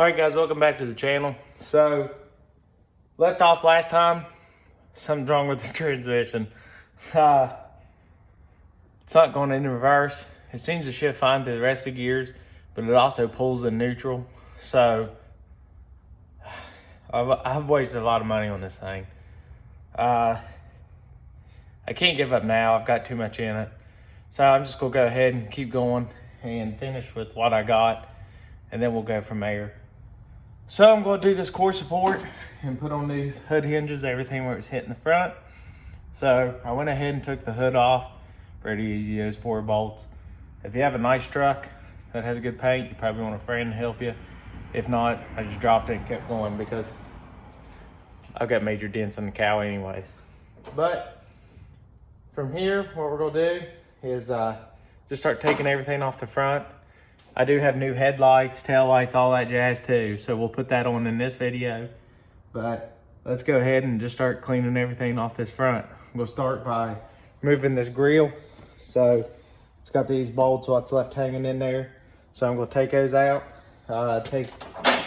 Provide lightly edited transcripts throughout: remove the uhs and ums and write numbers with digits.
Alright guys, welcome back to the channel. So, left off last time, something's wrong with the transmission. It's not going in reverse. It seems to shift fine through the rest of the gears, but it also pulls in neutral. So, I've wasted a lot of money on this thing. I can't give up now, I've got too much in it. So I'm just gonna go ahead and keep going and finish with what I got, and then we'll go from there. So I'm going to do this core support and put on new hood hinges, everything where it's hitting the front. So I went ahead and took the hood off. Pretty easy, those 4 bolts. If you have a nice truck that has good paint, you probably want a friend to help you. If not, I just dropped it and kept going because I've got major dents in the cow anyways. But from here, what we're going to do is just start taking everything off the front. I do have new headlights, tail lights, all that jazz too. So we'll put that on in this video. But let's go ahead and just start cleaning everything off this front. We'll start by removing this grill. So it's got these bolts, what's left hanging in there. So I'm gonna take those out, take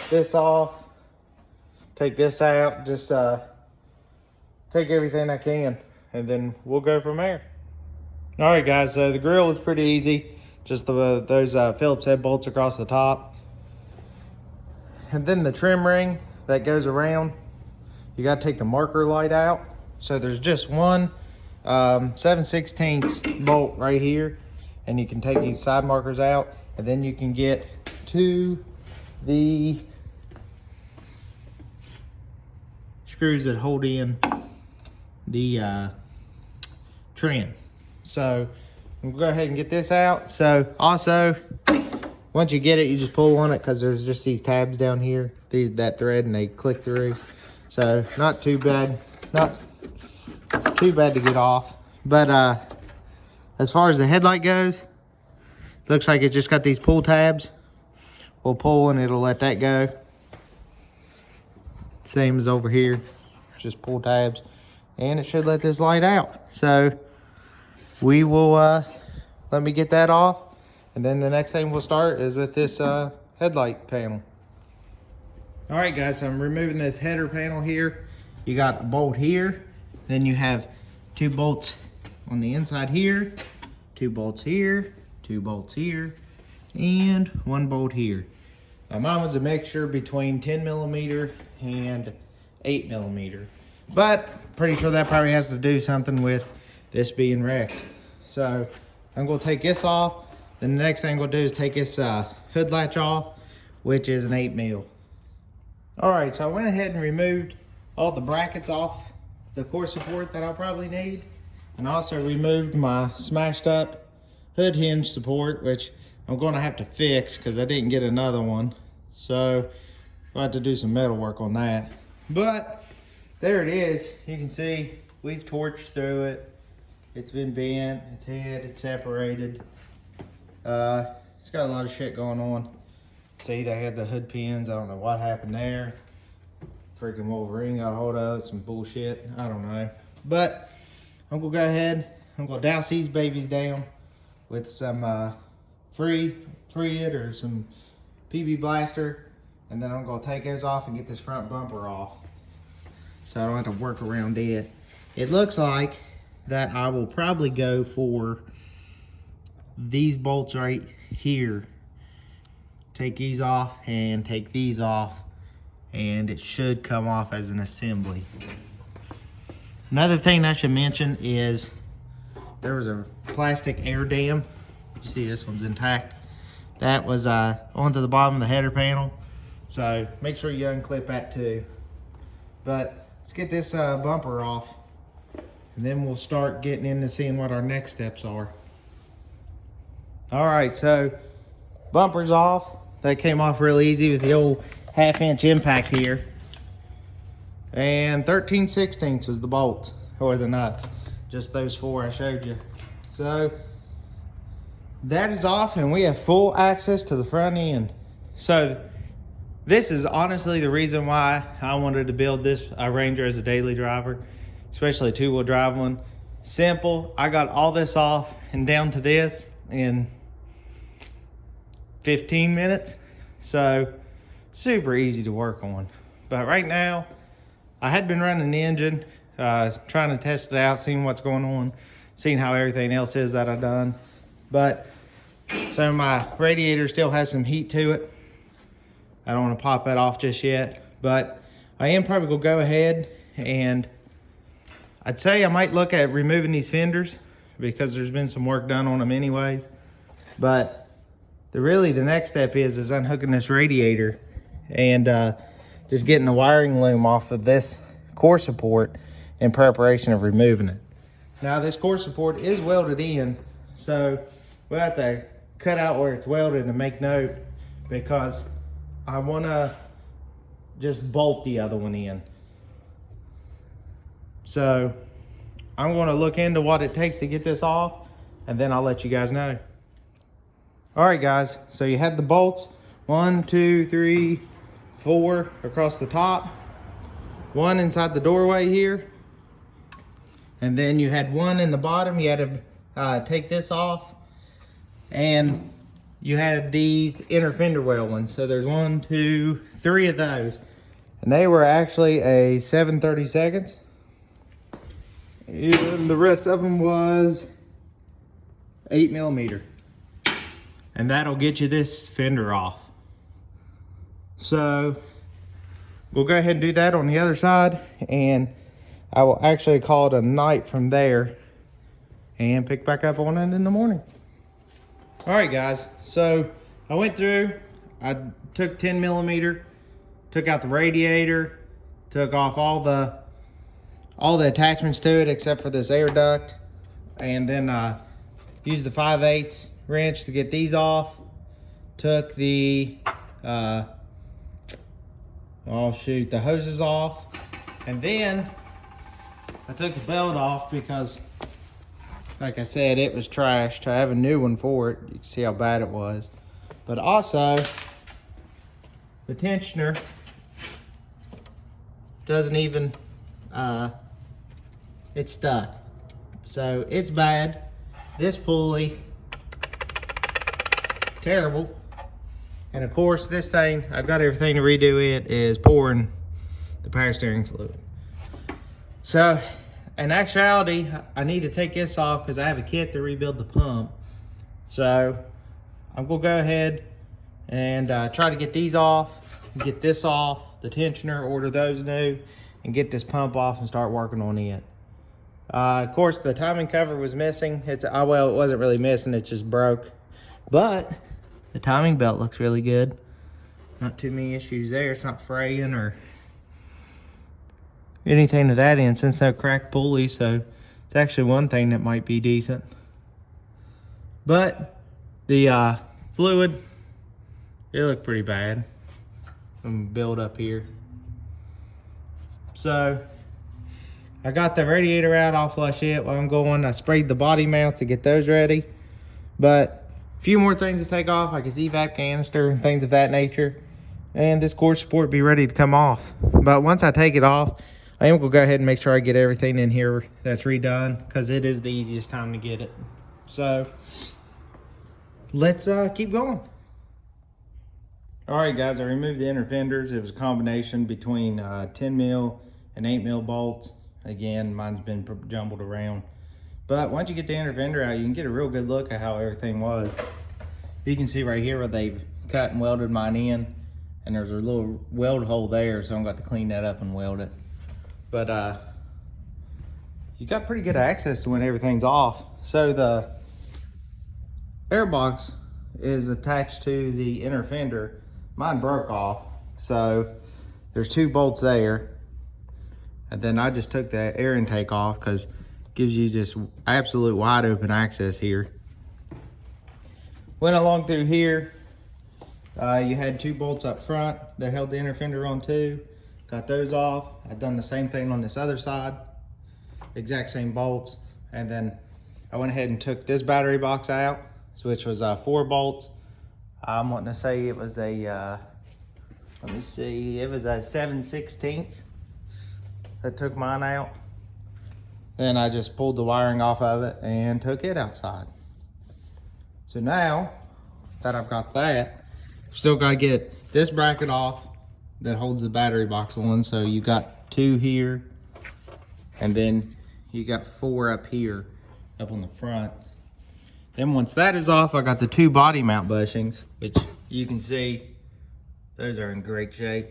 this off, take this out, just take everything I can, and then we'll go from there. All right guys, so the grill was pretty easy. Just those Phillips head bolts across the top. And then the trim ring that goes around, you gotta take the marker light out. So there's just one 7/16 bolt right here, and you can take these side markers out, and then you can get to the screws that hold in the trim. So we'll go ahead and get this out. So also, once you get it, you just pull on it because there's just these tabs down here, that thread, and they click through. So not too bad, not too bad to get off. But as far as the headlight goes, looks like it just got these pull tabs. We'll pull and it'll let that go. Same as over here, just pull tabs, and it should let this light out. So we will let me get that off, and then the next thing we'll start is with this headlight panel. All right guys, so I'm removing this header panel here. You got a bolt here, then you have 2 bolts on the inside here, 2 bolts here, 2 bolts here, and 1 bolt here. Now mine was a mixture between 10mm and 8mm, but pretty sure that probably has to do something with this being wrecked. So I'm gonna take this off. Then the next thing I'm gonna do is take this hood latch off, which is an 8mm. All right, so I went ahead and removed all the brackets off the core support that I'll probably need, and also removed my smashed up hood hinge support, which I'm gonna have to fix because I didn't get another one. So I'll have to do some metal work on that. But there it is. You can see we've torched through it. It's been bent, it's hit, it's separated. It's got a lot of shit going on. See, they had the hood pins. I don't know what happened there. Freaking Wolverine got a hold of it, some bullshit. I don't know. But I'm gonna go ahead, I'm gonna douse these babies down with some Free It or some PB Blaster. And then I'm gonna take those off and get this front bumper off, so I don't have to work around it. It looks like that I will probably go for these bolts right here. Take these off and take these off, and it should come off as an assembly. Another thing I should mention is there was a plastic air dam. You see this one's intact. That was onto the bottom of the header panel. So make sure you unclip that too. But let's get this bumper off, and then we'll start getting into seeing what our next steps are. All right, so bumper's off. That came off real easy with the old 1/2" impact here. And 13/16 was the bolt, or the nuts. Just those 4 I showed you. So that is off, and we have full access to the front end. So this is honestly the reason why I wanted to build this Ranger as a daily driver, especially a 2-wheel drive one. Simple. I got all this off and down to this in 15 minutes. So super easy to work on. But right now, I had been running the engine, trying to test it out, seeing what's going on, seeing how everything else is that I've done. But so my radiator still has some heat to it. I don't want to pop that off just yet, but I am probably gonna go ahead and I'd say I might look at removing these fenders because there's been some work done on them anyways. But the next step is unhooking this radiator and just getting the wiring loom off of this core support in preparation of removing it. Now this core support is welded in, so we'll have to cut out where it's welded and make note, because I want to just bolt the other one in. So I'm going to look into what it takes to get this off, and then I'll let you guys know. All right guys, so you have the bolts, 1, 2, 3, 4 across the top, 1 inside the doorway here, and then you had 1 in the bottom. You had to take this off, and you had these inner fender well ones. So there's 1, 2, 3 of those, and they were actually a 7/32, and the rest of them was 8mm, and that'll get you this fender off. So we'll go ahead and do that on the other side, and I will actually call it a night from there and pick back up on it in the morning. All right guys, so I went through, I took 10mm, took out the radiator, took off all the attachments to it except for this air duct, and then used the 5/8 wrench to get these off. Took the the hoses off, and then I took the belt off because, like I said, it was trashed. I have a new one for it. You can see how bad it was. But also, the tensioner doesn't even, it's stuck. So it's bad. This pulley, terrible. And of course, this thing, I've got everything to redo it, is pouring the power steering fluid. So, in actuality, I need to take this off because I have a kit to rebuild the pump. So, I'm gonna go ahead and try to get these off, get this off, the tensioner, order those new, and get this pump off and start working on it. Of course, the timing cover was missing. Well, it wasn't really missing, it just broke. But the timing belt looks really good. Not too many issues there. It's not fraying or anything to that end, since no cracked pulley, so it's actually one thing that might be decent. But the fluid, it looked pretty bad. I'm build up here. So I got the radiator out, I'll flush it while I'm going. I sprayed the body mounts to get those ready. But a few more things to take off, like his evap canister and things of that nature. And this core support be ready to come off. But once I take it off, I am gonna go ahead and make sure I get everything in here that's redone, because it is the easiest time to get it. So let's keep going. All right guys, I removed the inner fenders. It was a combination between 10mm and 8mm bolts. Again, mine's been jumbled around. But once you get the inner fender out, you can get a real good look at how everything was. You can see right here where they've cut and welded mine in, and there's a little weld hole there, so I'm going to clean that up and weld it. But you got pretty good access to when everything's off. So the air box is attached to the inner fender. Mine broke off, so there's 2 bolts there. And then I just took the air intake off because it gives you just absolute wide open access here. Went along through here. You had 2 bolts up front that held the inner fender on too. Got those off. I've done the same thing on this other side. Exact same bolts. And then I went ahead and took this battery box out, which was 4 bolts. I'm wanting to say it was a, let me see, it was a 7/16. I took mine out. Then I just pulled the wiring off of it and took it outside. So now that I've got that, still gotta get this bracket off that holds the battery box on. So you got 2 here, and then you got 4 up here, up on the front. Then once that is off, I got the 2 body mount bushings, which you can see, those are in great shape.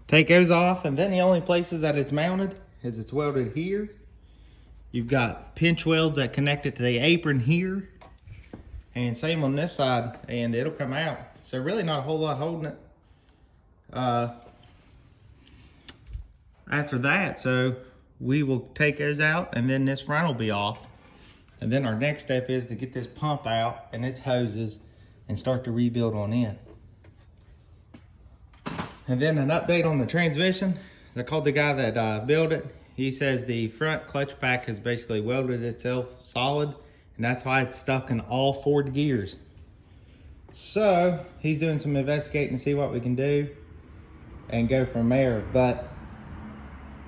Take those off, and then the only places that it's mounted is it's welded here. You've got pinch welds that connect it to the apron here, and same on this side, and it'll come out. So really not a whole lot holding it after that. So we will take those out, and then this front will be off. And then our next step is to get this pump out and its hoses and start to rebuild on in. And then an update on the transmission. I called the guy that built it. He says the front clutch pack has basically welded itself solid, and that's why it's stuck in all 4 gears. So he's doing some investigating to see what we can do and go from there. But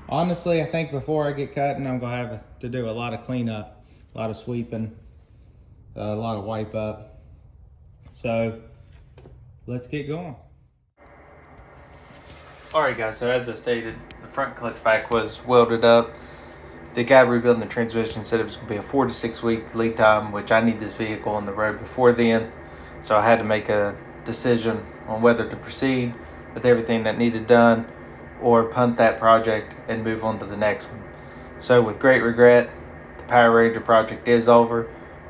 honestly, I think before I get cutting, I'm gonna have to do a lot of cleanup, a lot of sweeping, a lot of wipe up. So let's get going. Alright guys, so as I stated, the front clutch pack was welded up. The guy rebuilding the transmission said it was going to be a 4 to 6 week lead time, which I need this vehicle on the road before then. So I had to make a decision on whether to proceed with everything that needed done or punt that project and move on to the next one. So with great regret, the Power Ranger project is over,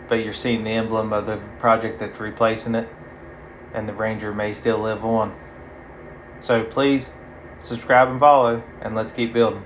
but you're seeing the emblem of the project that's replacing it, and the Ranger may still live on. So please subscribe and follow, and let's keep building.